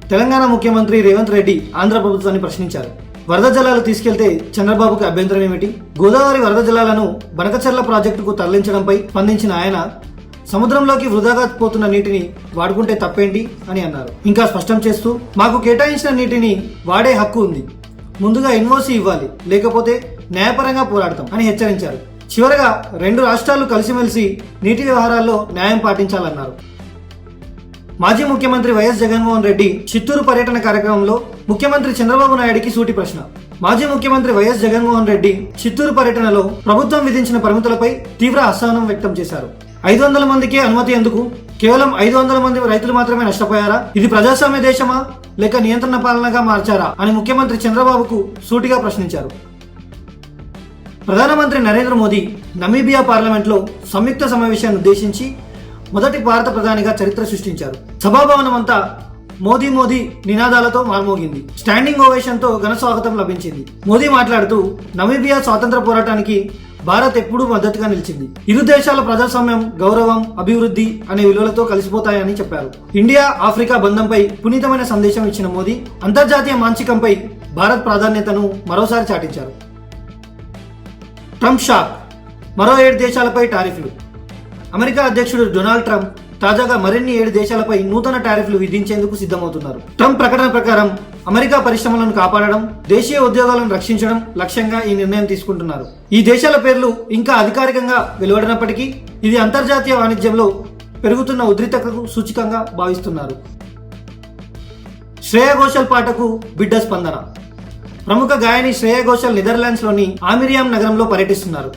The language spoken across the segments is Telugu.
తెలంగాణ ముఖ్యమంత్రి రేవంత్ రెడ్డి ఆంధ్ర ప్రభుత్వాన్ని ప్రశ్నించారు. వరద జలాలు తీసుకెళ్తే చంద్రబాబుకు అభ్యంతరం ఏమిటి? గోదావరి వరద జలాలను బనకచెర్ల ప్రాజెక్టుకు తరలించడంపై స్పందించిన ఆయన సముద్రంలోకి వృధాగా పోతున్న నీటిని వాడుకుంటే తప్పేంటి అని అన్నారు. ఇంకా స్పష్టం చేస్తూ, మాకు కేటాయించిన నీటిని వాడే హక్కు ఉంది, ముందుగా ఎన్ఓసి ఇవ్వాలి, లేకపోతే న్యాయపరంగా పోరాడతాం అని హెచ్చరించారు. చివరగా 2 రాష్ట్రాలు కలిసిమెలిసి నీటి వ్యవహారాల్లో న్యాయం పాటించాలన్నారు. మాజీ ముఖ్యమంత్రి వైఎస్ జగన్మోహన్ రెడ్డి చిత్తూరు పర్యటన కార్యక్రమంలో ముఖ్యమంత్రి చంద్రబాబు నాయుడికి సూటి ప్రశ్న. మాజీ ముఖ్యమంత్రి వైఎస్ జగన్మోహన్ రెడ్డి చిత్తూరు పర్యటనలో ప్రభుత్వం విధించిన పరిమితులపై తీవ్ర అసహనం వ్యక్తం చేశారు. 500 మందికే అనుమతి ఎందుకు? కేవలం 500 మంది రైతులు మాత్రమే నష్టపోయారా? ఇది ప్రజాస్వామ్య దేశమా లేక నియంత్రణ పాలనగా మార్చారా అని ముఖ్యమంత్రి చంద్రబాబుకు సూటిగా ప్రశ్నించారు. ప్రధానమంత్రి నరేంద్ర మోదీ నమీబియా పార్లమెంట్లో సంయుక్త సమావేశాన్ని ఉద్దేశించి మొదటి భారత ప్రధానిగా చరిత్ర సృష్టించారు. సభాభవనం అంతా మోదీ మోదీ నినాదాలతో మార్మోగింది. స్టాండింగ్ ఓవేషన్తో ఘన స్వాగతం లభించింది. మోదీ మాట్లాడుతూ, నమీబియా స్వాతంత్ర పోరాటానికి భారత్ ఎప్పుడూ మద్దతుగా నిలిచింది. ఇరు దేశాల ప్రజాస్వామ్యం, గౌరవం, అభివృద్ధి అనే విలువలతో కలిసిపోతాయని చెప్పారు. ఇండియా ఆఫ్రికా బంధంపై పునీతమైన సందేశం ఇచ్చిన మోదీ అంతర్జాతీయ మాంచికంపై భారత్ ప్రాధాన్యతను మరోసారి చాటించారు. ట్రంప్ షాక్, మరో 7 దేశాలపై టారిఫ్లు. అమెరికా అధ్యక్షుడు డొనాల్డ్ ట్రంప్ తాజాగా మరిన్ని 7 దేశాలపై నూతన టారిఫ్లు విధించేందుకు సిద్ధమవుతున్నారు. ట్రంప్ ప్రకటన ప్రకారం అమెరికా పరిశ్రమలను కాపాడడం, దేశీయ ఉద్యోగాలను రక్షించడం లక్ష్యంగా ఈ నిర్ణయం తీసుకుంటున్నారు. ఈ దేశాల పేర్లు ఇంకా అధికారికంగా వెలువడినప్పటికీ ఇది అంతర్జాతీయ వాణిజ్యంలో పెరుగుతున్న ఉద్రిక్తతకు సూచికంగా భావిస్తున్నారు. శ్రేయా ఘోషల్ పాటకు బిడ్డ స్పందన. ప్రముఖ గాయని శ్రేయా ఘోషల్ నెదర్లాండ్స్లోని ఆమిరియామ్ నగరంలో పర్యటిస్తున్నారు.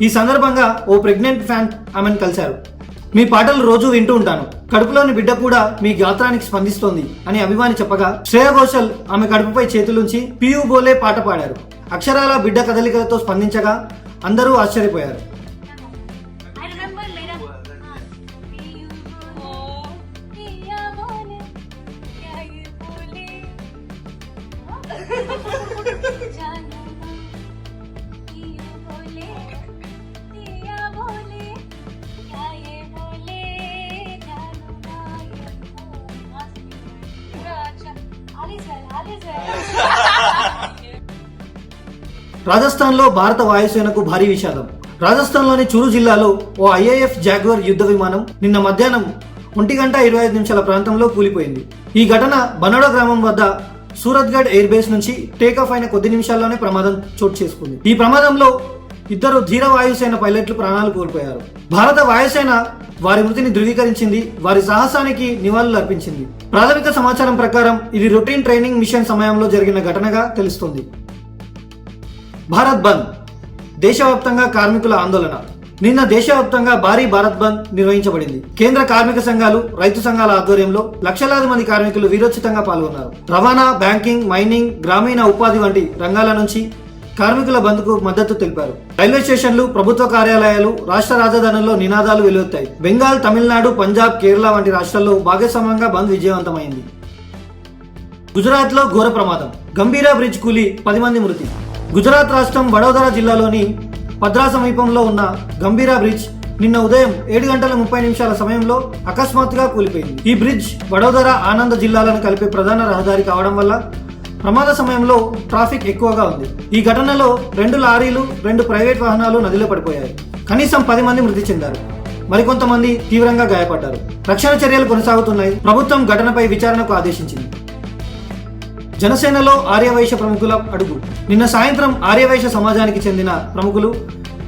ఈ సందర్భంగా ఓ ప్రెగ్నెంట్ ఫ్యాన్ ఆమెను కలిశారు. మీ పాటలు రోజు వింటూ ఉంటాను, కడుపులోని బిడ్డ కూడా మీ గాత్రానికి స్పందిస్తోంది అని అభిమాని చెప్పగా, శ్రేయా ఘోషల్ ఆమె కడుపుపై చేతులుంచి పియూ బోలే పాట పాడారు. అక్షరాల బిడ్డ కదలికలతో స్పందించగా అందరూ ఆశ్చర్యపోయారు. రాజస్థాన్లో భారత వాయుసేనకు భారీ విషాదం. రాజస్థాన్లోని చూరు జిల్లాలో ఓ IAF జాగ్వర్ యుద్ధ విమానం నిన్న మధ్యాహ్నం 1:25 ప్రాంతంలో కూలిపోయింది. ఈ ఘటన బనోడా గ్రామం వద్ద సూరత్గఢ్ ఎయిర్ బేస్ నుంచి టేకాఫ్ అయిన కొద్ది నిమిషాల్లోనే ప్రమాదం చోటు చేసుకుంది. ఈ ప్రమాదంలో 2 ధీర వాయుసేన పైలట్లు ప్రాణాలు కోల్పోయారు. భారత వాయుసేన వారి మృతిని ధృవీకరించింది, వారి సాహసానికి నివాళులు అర్పించింది. ప్రాథమిక సమాచారం ప్రకారం ఇది రొటీన్ ట్రైనింగ్ మిషన్ సమయంలో జరిగిన ఘటనగా తెలుస్తోంది. భారత్ బంద్, దేశవ్యాప్తంగా కార్మికుల ఆందోళన. నిన్న దేశవ్యాప్తంగా భారీ భారత్ బంద్ నిర్వహించబడింది. కేంద్ర కార్మిక సంఘాలు, రైతు సంఘాల ఆధ్వర్యంలో లక్షలాది మంది కార్మికులు వీరోచితంగా పాల్గొన్నారు. రవాణా, బ్యాంకింగ్, మైనింగ్, గ్రామీణ ఉపాధి వంటి రంగాల నుంచి కార్మికుల బంద్కు మద్దతు తెలిపారు. రైల్వే స్టేషన్లు, ప్రభుత్వ కార్యాలయాలు, రాష్ట్ర రాజధానుల్లో నినాదాలు వెలువెత్తాయి. బెంగాల్, తమిళనాడు, పంజాబ్, కేరళ వంటి రాష్ట్రాల్లో భాగస్వామ్యంగా బంద్ విజయవంతమైంది. గుజరాత్లో ఘోర ప్రమాదం, గంభీరా బ్రిడ్జ్ కూలి 10 మంది మృతి. గుజరాత్ రాష్ట్రం వడోదర జిల్లాలోని పద్రా సమీపంలో ఉన్న గంభీరా బ్రిడ్జ్ నిన్న ఉదయం 7:30 సమయంలో అకస్మాత్తుగా కూలిపోయింది. ఈ బ్రిడ్జ్ వడోదర, ఆనంద్ జిల్లాలను కలిపే ప్రధాన రహదారి కావడం వల్ల ప్రమాద సమయంలో ట్రాఫిక్ ఎక్కువగా ఉంది. ఈ ఘటనలో 2 లారీలు, 2 ప్రైవేట్ వాహనాలు నదిలో పడిపోయాయి. కనీసం 10 మంది మృతి చెందారు, మరికొంతమంది తీవ్రంగా గాయపడ్డారు. రక్షణ చర్యలు కొనసాగుతున్నాయి. ప్రభుత్వం ఘటనపై విచారణకు ఆదేశించింది. జనసేనలో ఆర్యవైశ్య ప్రముఖుల అడుగు. నిన్న సాయంత్రం ఆర్యవైశ్య సమాజానికి చెందిన ప్రముఖులు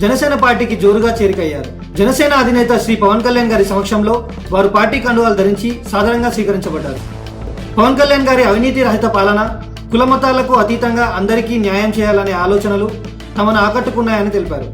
జనసేన పార్టీకి జోరుగా చేరికయ్యారు. జనసేన అధినేత శ్రీ పవన్ కళ్యాణ్ గారి సమక్షంలో వారు పార్టీ కండువాలు ధరించి సాధారణంగా స్వీకరించబడ్డారు. పవన్ కళ్యాణ్ గారి అవినీతి రహిత పాలన, కులమతాలకు అతీతంగా అందరికీ న్యాయం చేయాలనే ఆలోచనలు తమను ఆకట్టుకున్నాయని తెలిపారు.